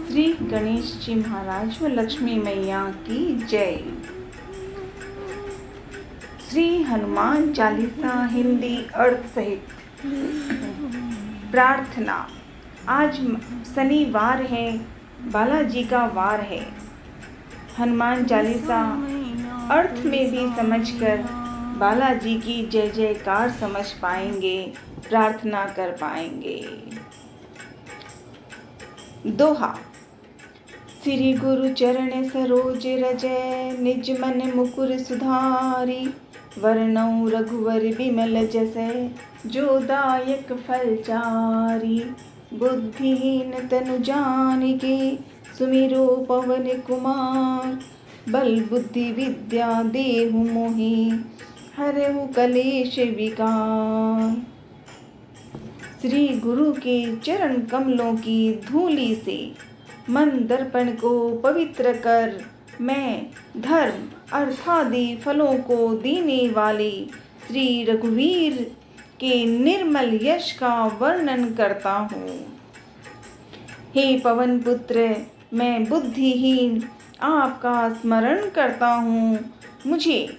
श्री गणेश जी महाराज व लक्ष्मी मैया की जय। श्री हनुमान चालीसा हिंदी अर्थ सहित प्रार्थना। आज शनिवार है, बालाजी का वार है। हनुमान चालीसा अर्थ में भी समझकर बालाजी की जय जयकार समझ पाएंगे, प्रार्थना कर पाएंगे। दोहा। श्री गुरु चरण सरोज रज, निज मन मुकुर सुधारी। वर्णौ रघुवर बिमल जसै, जो दायक फल चारी। बुद्धिहीन तनु जानिके, सुमिरो पवन कुमार। बल बुद्धि विद्या देहु मोहि, हरहु कलेश विकार। श्री गुरु के चरण कमलों की धूलि से मन दर्पण को पवित्र कर, मैं धर्म अर्थादि फलों को देने वाले श्री रघुवीर के निर्मल यश का वर्णन करता हूँ। हे पवन पुत्र, मैं बुद्धिहीन आपका स्मरण करता हूँ। मुझे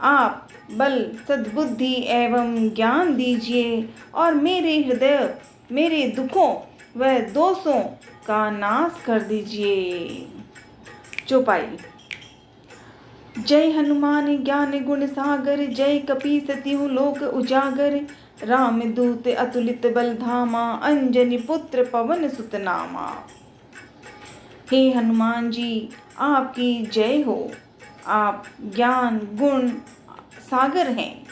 आप बल, सद्बुद्धि एवं ज्ञान दीजिए और मेरे हृदय, मेरे दुखों व दोषों का नाश कर दीजिए। चौपाई। जय हनुमान ज्ञान गुण सागर, जय कपीस तिहुँ लोक उजागर। राम दूत अतुलित बल धामा, अंजनी पुत्र पवन सुत नामा। हे हनुमान जी, आपकी जय हो। आप ज्ञान गुण सागर हैं।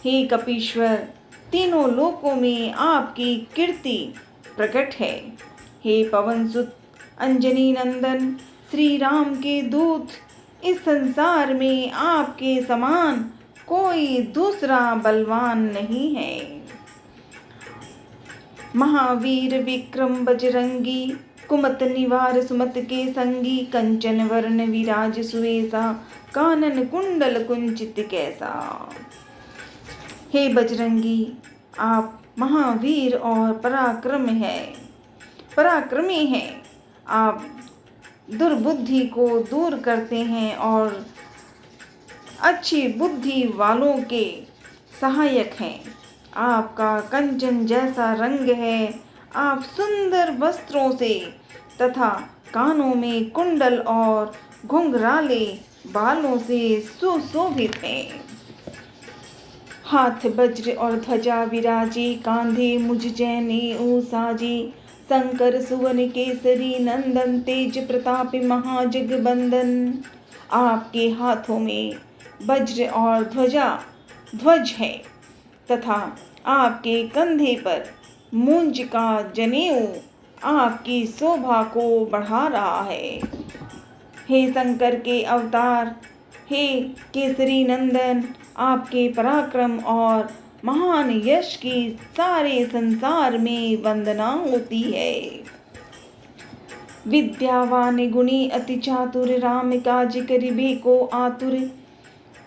हे कपीश्वर, तीनों लोकों में आपकी कीर्ति प्रकट है। हे पवन सुत अंजनी नंदन, श्री राम के दूत, इस संसार में आपके समान कोई दूसरा बलवान नहीं है। महावीर विक्रम बजरंगी, कुमत निवार सुमत के संगी। कंचन वर्ण विराज सुवेसा, कानन कुंडल कुंचित कैसा। हे बजरंगी, आप महावीर और पराक्रमी हैं। आप दुर्बुद्धि को दूर करते हैं और अच्छी बुद्धि वालों के सहायक हैं। आपका कंचन जैसा रंग है। आप सुंदर वस्त्रों से तथा कानों में कुंडल और घुंघराले बालों से सुशोभित हैं। हाथ वज्र और ध्वजा विराजी, कांधे मुझ जैने साजी। शंकर सुवन केसरी नंदन, तेज प्रतापी महाजगबंदन। आपके हाथों में वज्र और ध्वज है तथा आपके कंधे पर मूंज का जनेऊ आपकी शोभा को बढ़ा रहा है। हे शंकर के अवतार, हे केसरी नंदन, आपके पराक्रम और महान यश की सारे संसार में वंदना होती है। विद्यावान गुणी अति चातुर, राम काज करिबे को आतुर।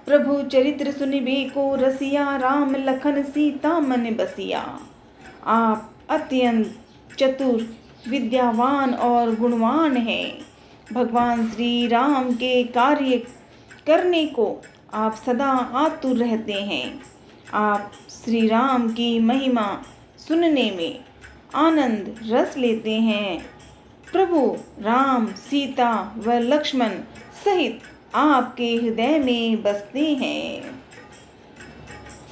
प्रभु चरित्र सुनिबे को रसिया, राम लखन सीता मन बसिया। आप अत्यंत चतुर, विद्यावान और गुणवान हैं। भगवान श्री राम के कार्य करने को आप सदा आतुर रहते हैं। आप श्री राम की महिमा सुनने में आनंद रस लेते हैं। प्रभु राम, सीता व लक्ष्मण सहित आपके हृदय में बसते हैं।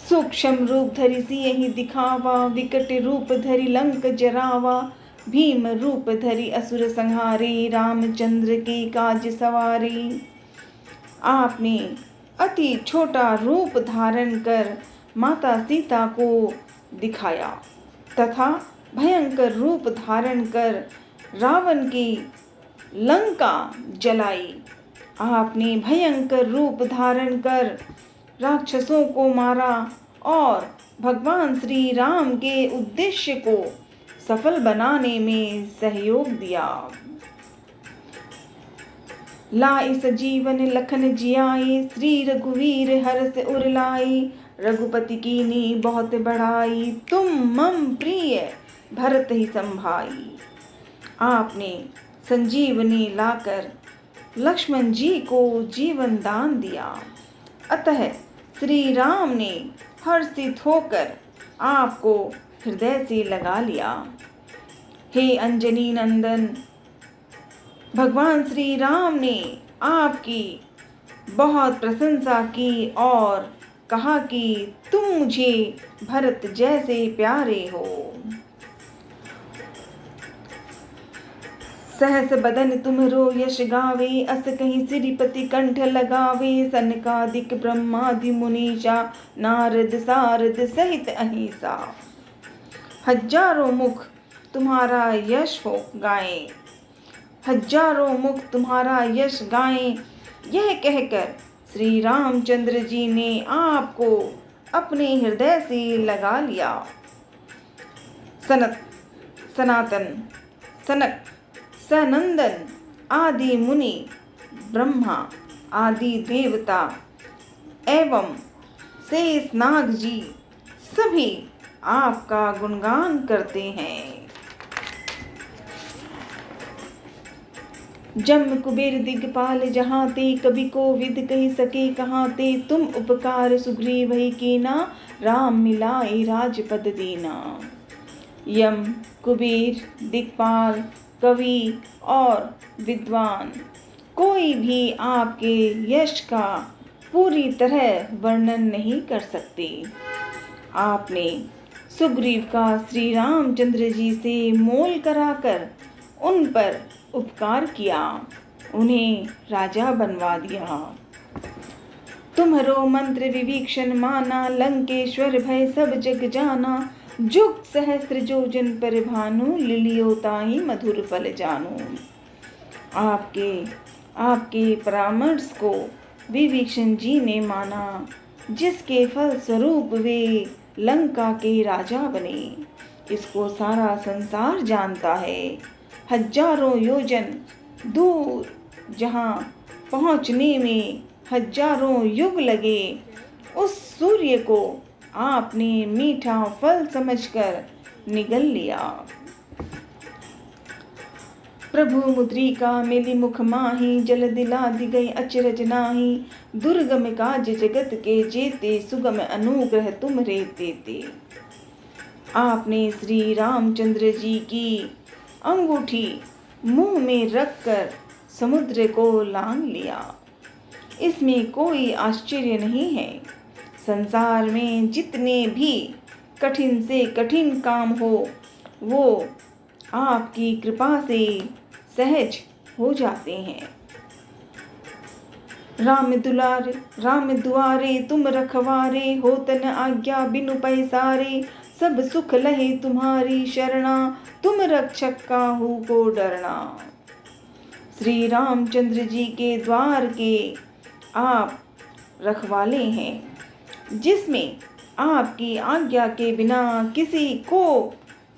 सूक्ष्म रूप धरि सियहि दिखावा, विकट रूप धरि लंक जरावा। भीम रूप धरि असुर संहारे, रामचंद्र के काज सवारे। आपने अति छोटा रूप धारण कर माता सीता को दिखाया तथा भयंकर रूप धारण कर रावण की लंका जलाई। आपने भयंकर रूप धारण कर राक्षसों को मारा और भगवान श्री राम के उद्देश्य को सफल बनाने में सहयोग दिया। लाए सजीवन लखन जियाए, श्री रघुवीर हर्ष उर लाए। रघुपति कीनी बहुत बढ़ाई, तुम मम प्रिय भरत ही संभाई। आपने संजीवनी लाकर लक्ष्मण जी को जीवन दान दिया। अतः श्री राम ने हर्षित होकर आपको हृदय से लगा लिया। हे अंजनी नंदन, भगवान श्री राम ने आपकी बहुत प्रशंसा की और कहा कि तुम मुझे भरत जैसे प्यारे हो। सहस बदन तुम्हरो यश गावे, अस कहीं श्रीपति कंठ लगावे। सनकादिक ब्रह्मादि मुनीषा, नारद सारद सहित अहिंसा। हजारों मुख तुम्हारा यश हो गाएं, हजारों मुख तुम्हारा यश गाएं। यह कहकर श्री रामचंद्र जी ने आपको अपने हृदय से लगा लिया। सनातन, सनक, सनंदन आदि मुनि, ब्रह्मा आदि देवता एवं शेष नाग जी सभी आपका गुणगान करते हैं। जम कुबेर दिगपाल जहाँ ते, कवि को विद कही सके कहाँ ते। तुम उपकार सुग्रीव ही कीना, राम मिलाए राजपद दीना। यम, कुबेर, दिगपाल, कवि और विद्वान कोई भी आपके यश का पूरी तरह वर्णन नहीं कर सकते। आपने सुग्रीव का श्री रामचंद्र जी से मोल कराकर उन पर उपकार किया, उन्हें राजा बनवा दिया। तुम्हरो मंत्र विभीषण माना, लंकेश्वर भय सब जग जाना। जुग सहस्त्र जोजन पर भानु, लिलियो ताहि मधुर फल जानू। आपके परामर्श को विभीषण जी ने माना, जिसके फल स्वरूप वे लंका के राजा बने। इसको सारा संसार जानता है। हजारों योजन दूर जहाँ पहुँचने में हजारों युग लगे, उस सूर्य को आपने मीठा फल समझकर निगल लिया। प्रभु मुद्रिका मिली मुख माही, जल दिला दी गई अचरज नाही। दुर्गम काज जगत के जेते, सुगम अनुग्रह तुम रे देते। आपने श्री रामचंद्र जी की अंगूठी मुंह में रखकर समुद्र को लांघ लिया। इसमें कोई आश्चर्य नहीं है। संसार में जितने भी कठिन से कठिन काम हो, वो आपकी कृपा से सहज हो जाते हैं। राम दुआरे तुम रखवारे, होत न आज्ञा बिनु पैसारे। सब सुख लहे तुम्हारी शरणा, तुम रक्षक काहू को डरना। श्री रामचंद्र जी के द्वार के आप रखवाले हैं, जिसमें आपकी आज्ञा के बिना किसी को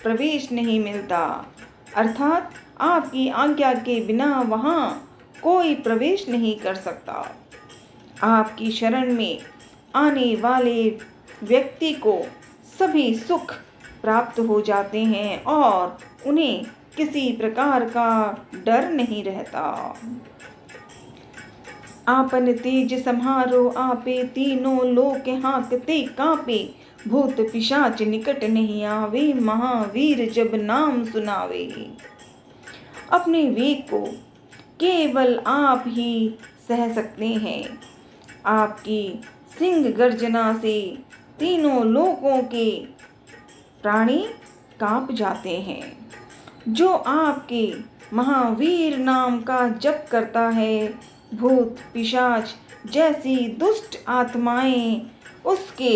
प्रवेश नहीं मिलता। अर्थात आपकी आज्ञा के बिना वहाँ कोई प्रवेश नहीं कर सकता। आपकी शरण में आने वाले व्यक्ति को सभी सुख प्राप्त हो जाते हैं और उन्हें किसी प्रकार का डर नहीं रहता। आपन तेज सम्हारो आपे, तीनों लोक हाँकते कांपे। भूत पिशाच निकट नहीं आवे, महावीर जब नाम सुनावे। अपने वेग को केवल आप ही सह सकते हैं। आपकी सिंह गर्जना से तीनों लोकों के प्राणी कांप जाते हैं। जो आपके महावीर नाम का जप करता है, भूत पिशाच जैसी दुष्ट आत्माएं उसके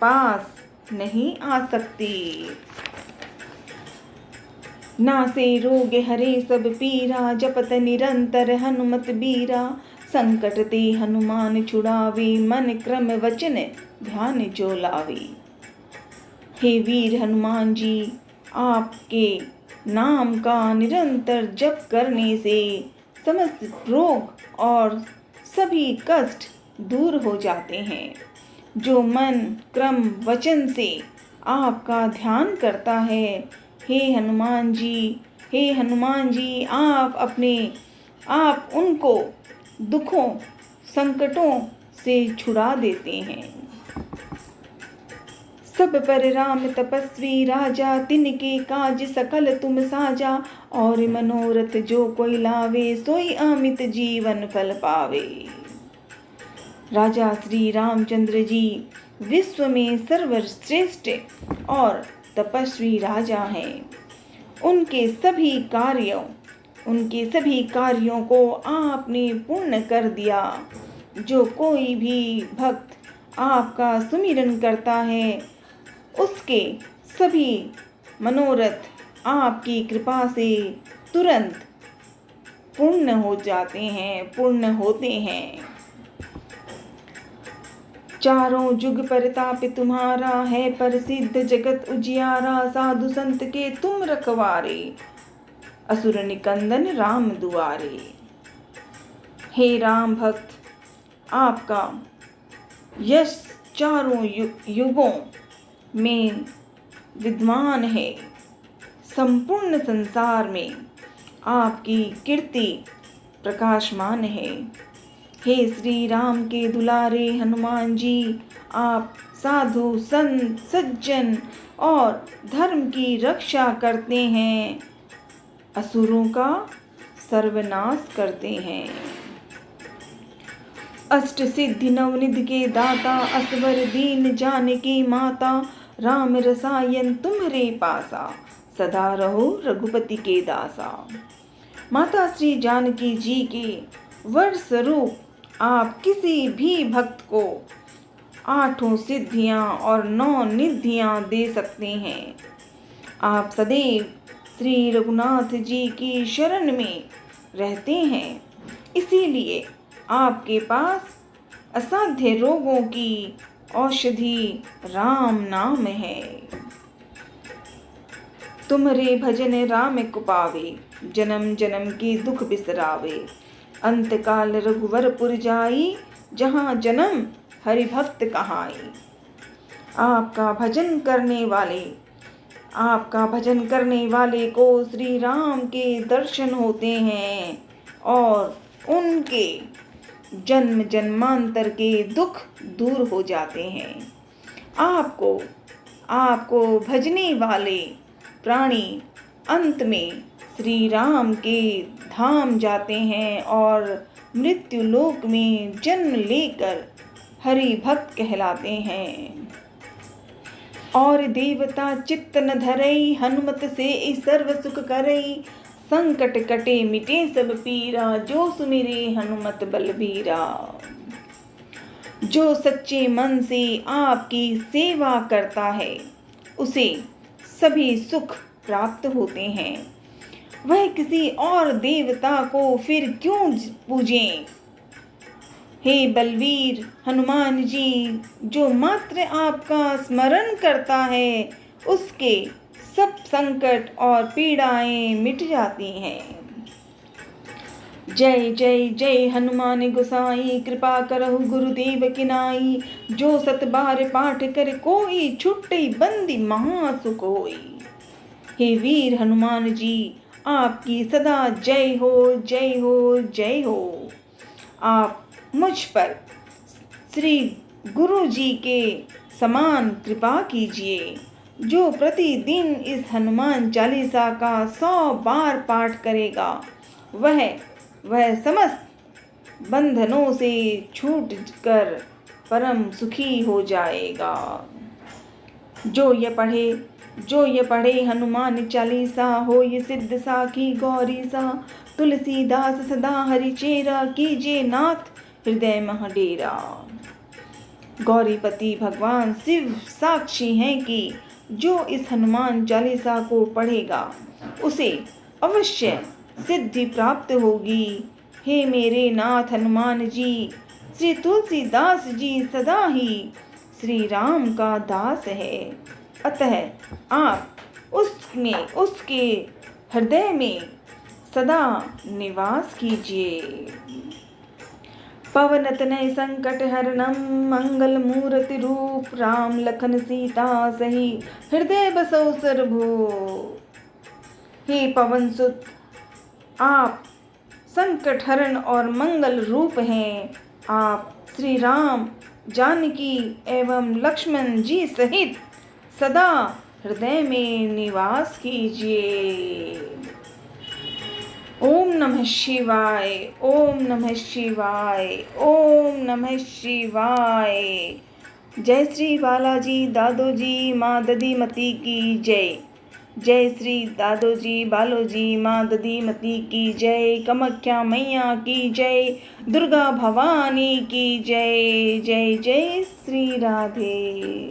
पास नहीं आ सकती। नासे रोग हरे सब पीरा, जपत निरंतर हनुमत बीरा। संकट ते हनुमान छुड़ावे, मन क्रम वचन ध्यान जो लावे। हे वीर हनुमान जी, आपके नाम का निरंतर जप करने से समस्त रोग और सभी कष्ट दूर हो जाते हैं। जो मन क्रम वचन से आपका ध्यान करता है, हे हनुमान जी, हे हनुमान जी, आप उनको दुखों संकटों से छुड़ा देते हैं। सब पर राम तपस्वी राजा, तिनके काज सकल तुम साजा। और मनोरथ जो कोई लावे, सोई अमित जीवन फल पावे। राजा श्री रामचंद्र जी विश्व में सर्वश्रेष्ठ और तपस्वी राजा हैं। उनके सभी कार्यों को आपने पूर्ण कर दिया। जो कोई भी भक्त आपका सुमिरन करता है, उसके सभी मनोरथ आपकी कृपा से तुरंत पूर्ण होते हैं। चारों जुग परताप तुम्हारा है, प्रसिद्ध जगत उजियारा। साधु संत के तुम रखवारे, असुर निकंदन राम दुआरे। हे राम भक्त, आपका यश चारों युगों में विद्यमान है। संपूर्ण संसार में आपकी कीर्ति प्रकाशमान है। हे श्री राम के दुलारे हनुमान जी, आप साधु संत सज्जन और धर्म की रक्षा करते हैं, असुरों का सर्वनाश करते हैं। अष्ट सिद्धि नवनिधि के दाता, असवर दीन जानकी माता। राम रसायन तुम्हारे पासा, सदा रहो रघुपति के दासा। माता श्री जानकी जी के वर स्वरूप आप किसी भी भक्त को 8 सिद्धियां और 9 निधियां दे सकते हैं। आप सदैव श्री रघुनाथ जी की शरण में रहते हैं, इसीलिए आपके पास असाध्य रोगों की औषधि राम नाम है। तुम्हारे भजन राम को पावे, जन्म जन्म के दुख बिसरावे। अंतकाल रघुवरपुर जाई, जहाँ जन्म हरि भक्त कहाई। आपका भजन करने वाले को श्री राम के दर्शन होते हैं और उनके जन्म जन्मांतर के दुख दूर हो जाते हैं। आपको भजने वाले प्राणी अंत में श्री राम के धाम जाते हैं और मृत्यु लोक में जन्म लेकर हरि भक्त कहलाते हैं। और देवता चित्त न धरई, हनुमत से सर्व सुख करई। संकट कटे मिटे सब पीरा, जो सुमिरे हनुमत बलबीरा। जो सच्चे मन से आपकी सेवा करता है, उसे सभी सुख प्राप्त होते हैं। वह किसी और देवता को फिर क्यों पूजें। हे बलवीर हनुमान जी, जो मात्र आपका स्मरण करता है, उसके सब संकट और पीड़ाएं मिट जाती हैं। जय जय जय हनुमान गोसाई, कृपा करहु गुरुदेव की नाई। जो 7 बार पाठ कर कोई, छुट्टी बंदी महासुख होई। हे वीर हनुमान जी, आपकी सदा जय हो जय हो जय हो। आप मुझ पर श्री गुरु जी के समान कृपा कीजिए। जो प्रतिदिन इस हनुमान चालीसा का 100 बार पाठ करेगा, वह समस्त बंधनों से छूट कर परम सुखी हो जाएगा। जो ये पढ़े हनुमान चालीसा, हो ये सिद्ध साखी गौरी सा। तुलसीदास सदा हरिचेरा, कीजिए नाथ हृदय मह डेरा। गौरीपति भगवान शिव साक्षी हैं कि जो इस हनुमान चालीसा को पढ़ेगा, उसे अवश्य सिद्धि प्राप्त होगी। हे मेरे नाथ हनुमान जी, श्री तुलसीदास जी सदा ही श्री राम का दास है, अतः आप उसके हृदय में सदा निवास कीजिए। पवन तनय संकट हरणम, मंगल मूर्ति रूप। राम लखन सीता सही, हृदय बसौ सर्वभूप। हे पवन सुत, आप संकट हरण और मंगल रूप हैं। आप श्री राम, जानकी एवं लक्ष्मण जी सहित सदा हृदय में निवास कीजिए। ओम नमः शिवाय, ओम नमः शिवाय, ओम नमः शिवाय। जय श्री बालाजी दादोजी माँ दधीमती की जय। जय श्री दादोजी बालोजी माँ दधीमती की जय। कामाख्या मैया की जय। दुर्गा भवानी की जय। जय जय श्री राधे।